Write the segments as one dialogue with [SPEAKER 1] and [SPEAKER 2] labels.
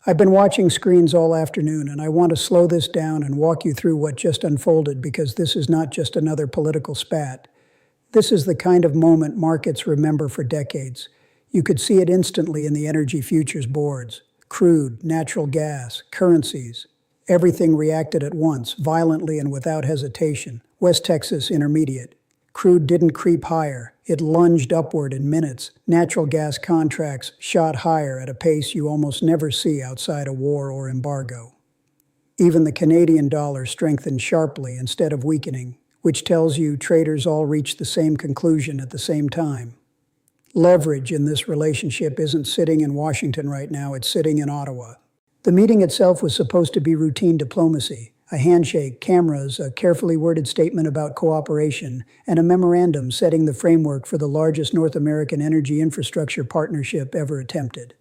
[SPEAKER 1] I've been watching screens all afternoon, and I want to slow this down and walk you through what just unfolded because this is not just another political spat. This is the kind of moment markets remember for decades. You could see it instantly in the energy futures boards. Crude, natural gas, currencies. Everything reacted at once, violently and without hesitation. West Texas Intermediate. Crude didn't creep higher. It lunged upward in minutes. Natural gas contracts shot higher at a pace you almost never see outside a war or embargo. Even the Canadian dollar strengthened sharply instead of weakening, which tells you traders all reached the same conclusion at the same time. Leverage in this relationship isn't sitting in Washington right now, it's sitting in Ottawa. The meeting itself was supposed to be routine diplomacy. A handshake, cameras, a carefully worded statement about cooperation, and a memorandum setting the framework for the largest North American energy infrastructure partnership ever attempted.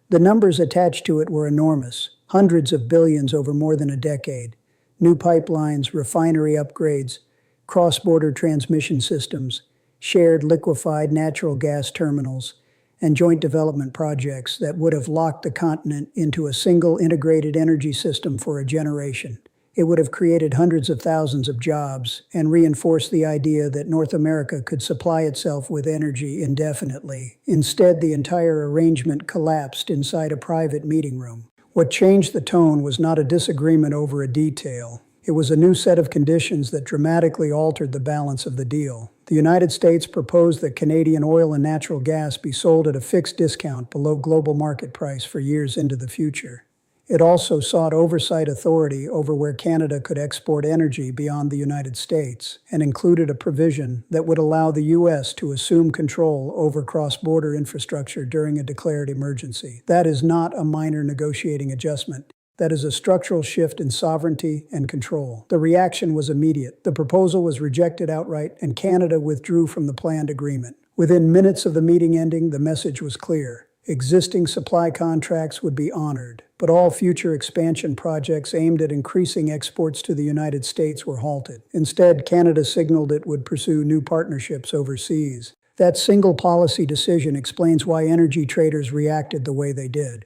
[SPEAKER 1] The numbers attached to it were enormous, hundreds of billions over more than a decade. New pipelines, refinery upgrades, cross-border transmission systems, shared liquefied natural gas terminals, and joint development projects that would have locked the continent into a single integrated energy system for a generation. It would have created hundreds of thousands of jobs and reinforced the idea that North America could supply itself with energy indefinitely. Instead, the entire arrangement collapsed inside a private meeting room. What changed the tone was not a disagreement over a detail. It was a new set of conditions that dramatically altered the balance of the deal. The United States proposed that Canadian oil and natural gas be sold at a fixed discount below global market price for years into the future. It also sought oversight authority over where Canada could export energy beyond the United States, and included a provision that would allow the U.S. to assume control over cross-border infrastructure during a declared emergency. That is not a minor negotiating adjustment. That is a structural shift in sovereignty and control. The reaction was immediate. The proposal was rejected outright, and Canada withdrew from the planned agreement. Within minutes of the meeting ending, the message was clear. Existing supply contracts would be honored, but all future expansion projects aimed at increasing exports to the United States were halted. Instead, Canada signaled it would pursue new partnerships overseas. That single policy decision explains why energy traders reacted the way they did.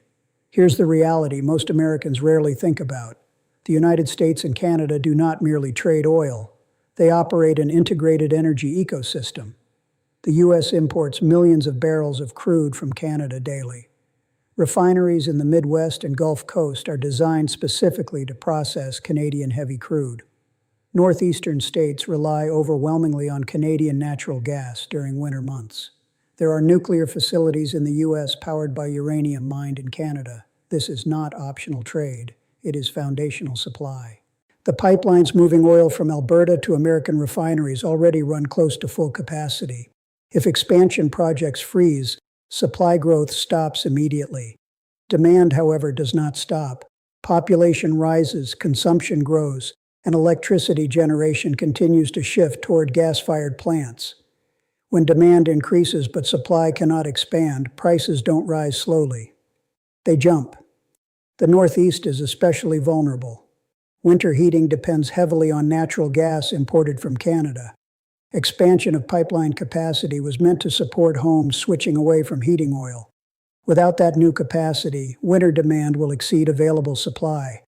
[SPEAKER 1] Here's the reality most Americans rarely think about. The United States and Canada do not merely trade oil. They operate an integrated energy ecosystem. The U.S. imports millions of barrels of crude from Canada daily. Refineries in the Midwest and Gulf Coast are designed specifically to process Canadian heavy crude. Northeastern states rely overwhelmingly on Canadian natural gas during winter months. There are nuclear facilities in the U.S. powered by uranium mined in Canada. This is not optional trade. It is foundational supply. The pipelines moving oil from Alberta to American refineries already run close to full capacity. If expansion projects freeze, supply growth stops immediately. Demand, however, does not stop. Population rises, consumption grows, and electricity generation continues to shift toward gas-fired plants. When demand increases but supply cannot expand, prices don't rise slowly. They jump. The Northeast is especially vulnerable. Winter heating depends heavily on natural gas imported from Canada. Expansion of pipeline capacity was meant to support homes switching away from heating oil. Without that new capacity, winter demand will exceed available supply.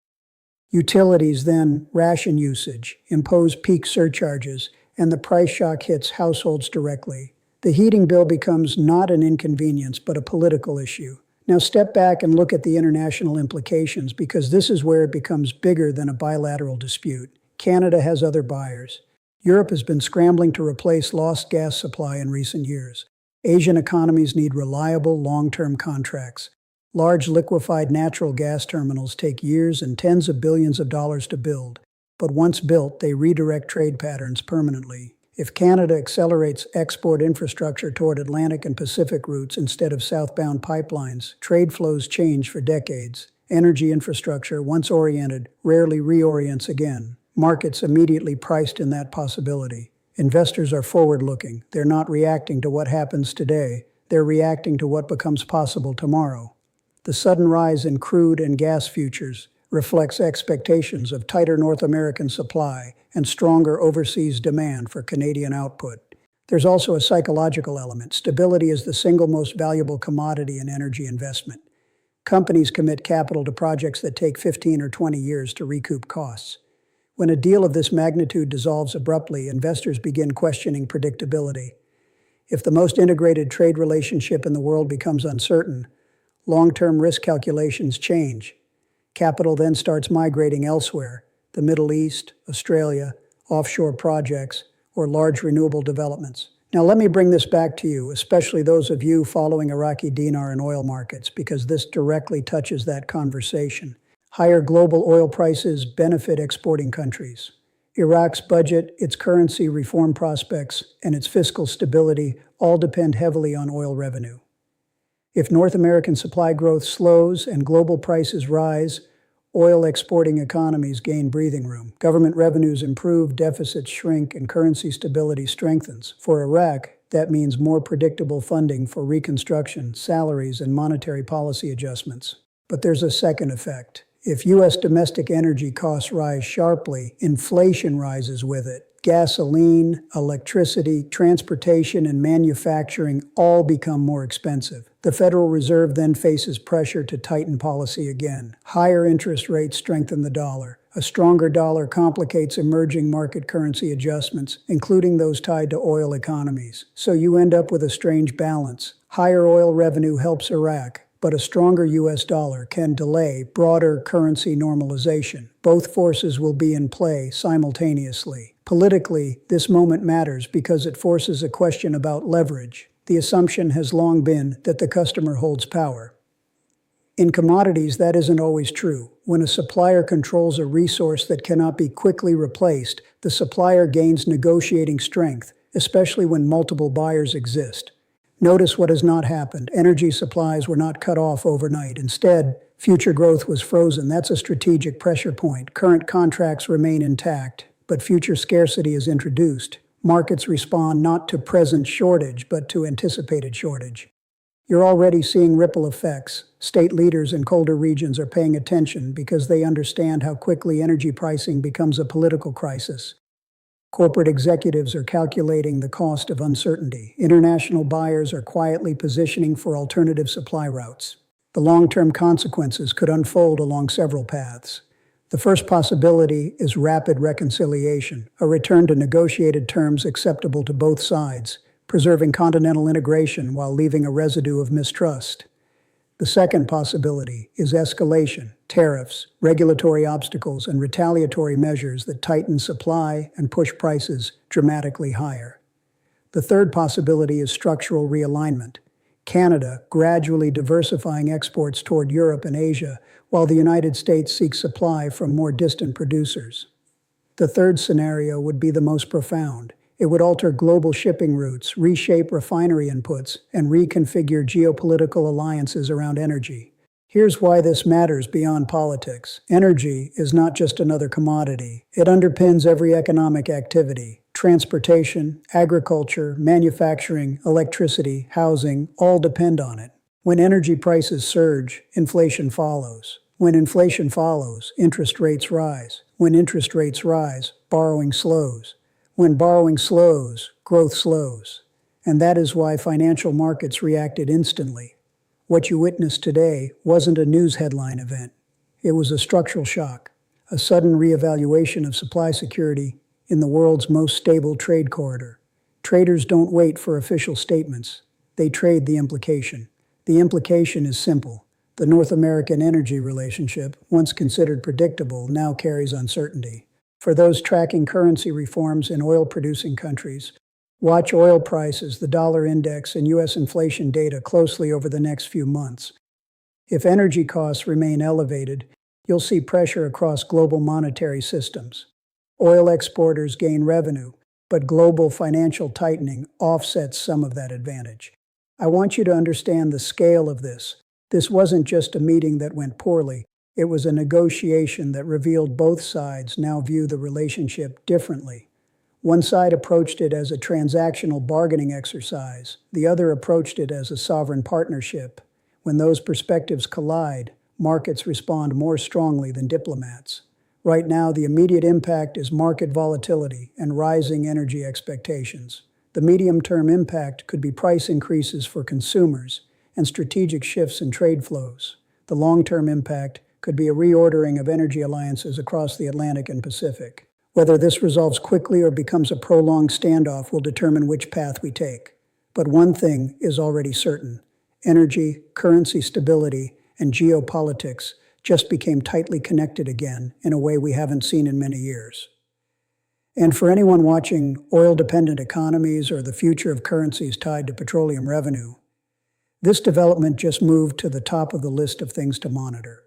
[SPEAKER 1] Utilities then ration usage, impose peak surcharges, and the price shock hits households directly. The heating bill becomes not an inconvenience but a political issue. Now step back and look at the international implications because this is where it becomes bigger than a bilateral dispute. Canada has other buyers. Europe has been scrambling to replace lost gas supply in recent years. Asian economies need reliable, long-term contracts. Large liquefied natural gas terminals take years and tens of billions of dollars to build, but once built, they redirect trade patterns permanently. If Canada accelerates export infrastructure toward Atlantic and Pacific routes instead of southbound pipelines, trade flows change for decades. Energy infrastructure, once oriented, rarely reorients again. Markets immediately priced in that possibility. Investors are forward-looking. They're not reacting to what happens today. They're reacting to what becomes possible tomorrow. The sudden rise in crude and gas futures reflects expectations of tighter North American supply and stronger overseas demand for Canadian output. There's also a psychological element. Stability is the single most valuable commodity in energy investment. Companies commit capital to projects that take 15 or 20 years to recoup costs. When a deal of this magnitude dissolves abruptly, investors begin questioning predictability. If the most integrated trade relationship in the world becomes uncertain, long-term risk calculations change. Capital then starts migrating elsewhere: the Middle East, Australia, offshore projects, or large renewable developments. Now let me bring this back to you, especially those of you following Iraqi dinar and oil markets, because this directly touches that conversation. Higher global oil prices benefit exporting countries. Iraq's budget, its currency reform prospects, and its fiscal stability all depend heavily on oil revenue. If North American supply growth slows and global prices rise, oil exporting economies gain breathing room. Government revenues improve, deficits shrink, and currency stability strengthens. For Iraq, that means more predictable funding for reconstruction, salaries, and monetary policy adjustments. But there's a second effect. If U.S. domestic energy costs rise sharply, inflation rises with it. Gasoline, electricity, transportation, and manufacturing all become more expensive. The Federal Reserve then faces pressure to tighten policy again. Higher interest rates strengthen the dollar. A stronger dollar complicates emerging market currency adjustments, including those tied to oil economies. So you end up with a strange balance. Higher oil revenue helps Iraq, but a stronger U.S. dollar can delay broader currency normalization. Both forces will be in play simultaneously. Politically, this moment matters because it forces a question about leverage. The assumption has long been that the customer holds power. In commodities, that isn't always true. When a supplier controls a resource that cannot be quickly replaced, the supplier gains negotiating strength, especially when multiple buyers exist. Notice what has not happened. Energy supplies were not cut off overnight. Instead, future growth was frozen. That's a strategic pressure point. Current contracts remain intact, but future scarcity is introduced. Markets respond not to present shortage, but to anticipated shortage. You're already seeing ripple effects. State leaders in colder regions are paying attention because they understand how quickly energy pricing becomes a political crisis. Corporate executives are calculating the cost of uncertainty. International buyers are quietly positioning for alternative supply routes. The long-term consequences could unfold along several paths. The first possibility is rapid reconciliation, a return to negotiated terms acceptable to both sides, preserving continental integration while leaving a residue of mistrust. The second possibility is escalation, tariffs, regulatory obstacles, and retaliatory measures that tighten supply and push prices dramatically higher. The third possibility is structural realignment. Canada gradually diversifying exports toward Europe and Asia, while the United States seeks supply from more distant producers. The third scenario would be the most profound. It would alter global shipping routes, reshape refinery inputs, and reconfigure geopolitical alliances around energy. Here's why this matters beyond politics. Energy is not just another commodity. It underpins every economic activity. Transportation, agriculture, manufacturing, electricity, housing, all depend on it. When energy prices surge, inflation follows. When inflation follows, interest rates rise. When interest rates rise, borrowing slows. When borrowing slows, growth slows. And that is why financial markets reacted instantly. What you witnessed today wasn't a news headline event. It was a structural shock, a sudden reevaluation of supply security in the world's most stable trade corridor. Traders don't wait for official statements. They trade the implication. The implication is simple. The North American energy relationship, once considered predictable, now carries uncertainty. For those tracking currency reforms in oil-producing countries, watch oil prices, the dollar index, and U.S. inflation data closely over the next few months. If energy costs remain elevated, you'll see pressure across global monetary systems. Oil exporters gain revenue, but global financial tightening offsets some of that advantage. I want you to understand the scale of this. This wasn't just a meeting that went poorly. It was a negotiation that revealed both sides now view the relationship differently. One side approached it as a transactional bargaining exercise. The other approached it as a sovereign partnership. When those perspectives collide, markets respond more strongly than diplomats. Right now, the immediate impact is market volatility and rising energy expectations. The medium-term impact could be price increases for consumers and strategic shifts in trade flows. The long-term impact could be a reordering of energy alliances across the Atlantic and Pacific. Whether this resolves quickly or becomes a prolonged standoff will determine which path we take. But one thing is already certain. Energy, currency stability, and geopolitics just became tightly connected again in a way we haven't seen in many years. And for anyone watching oil-dependent economies or the future of currencies tied to petroleum revenue, this development just moved to the top of the list of things to monitor.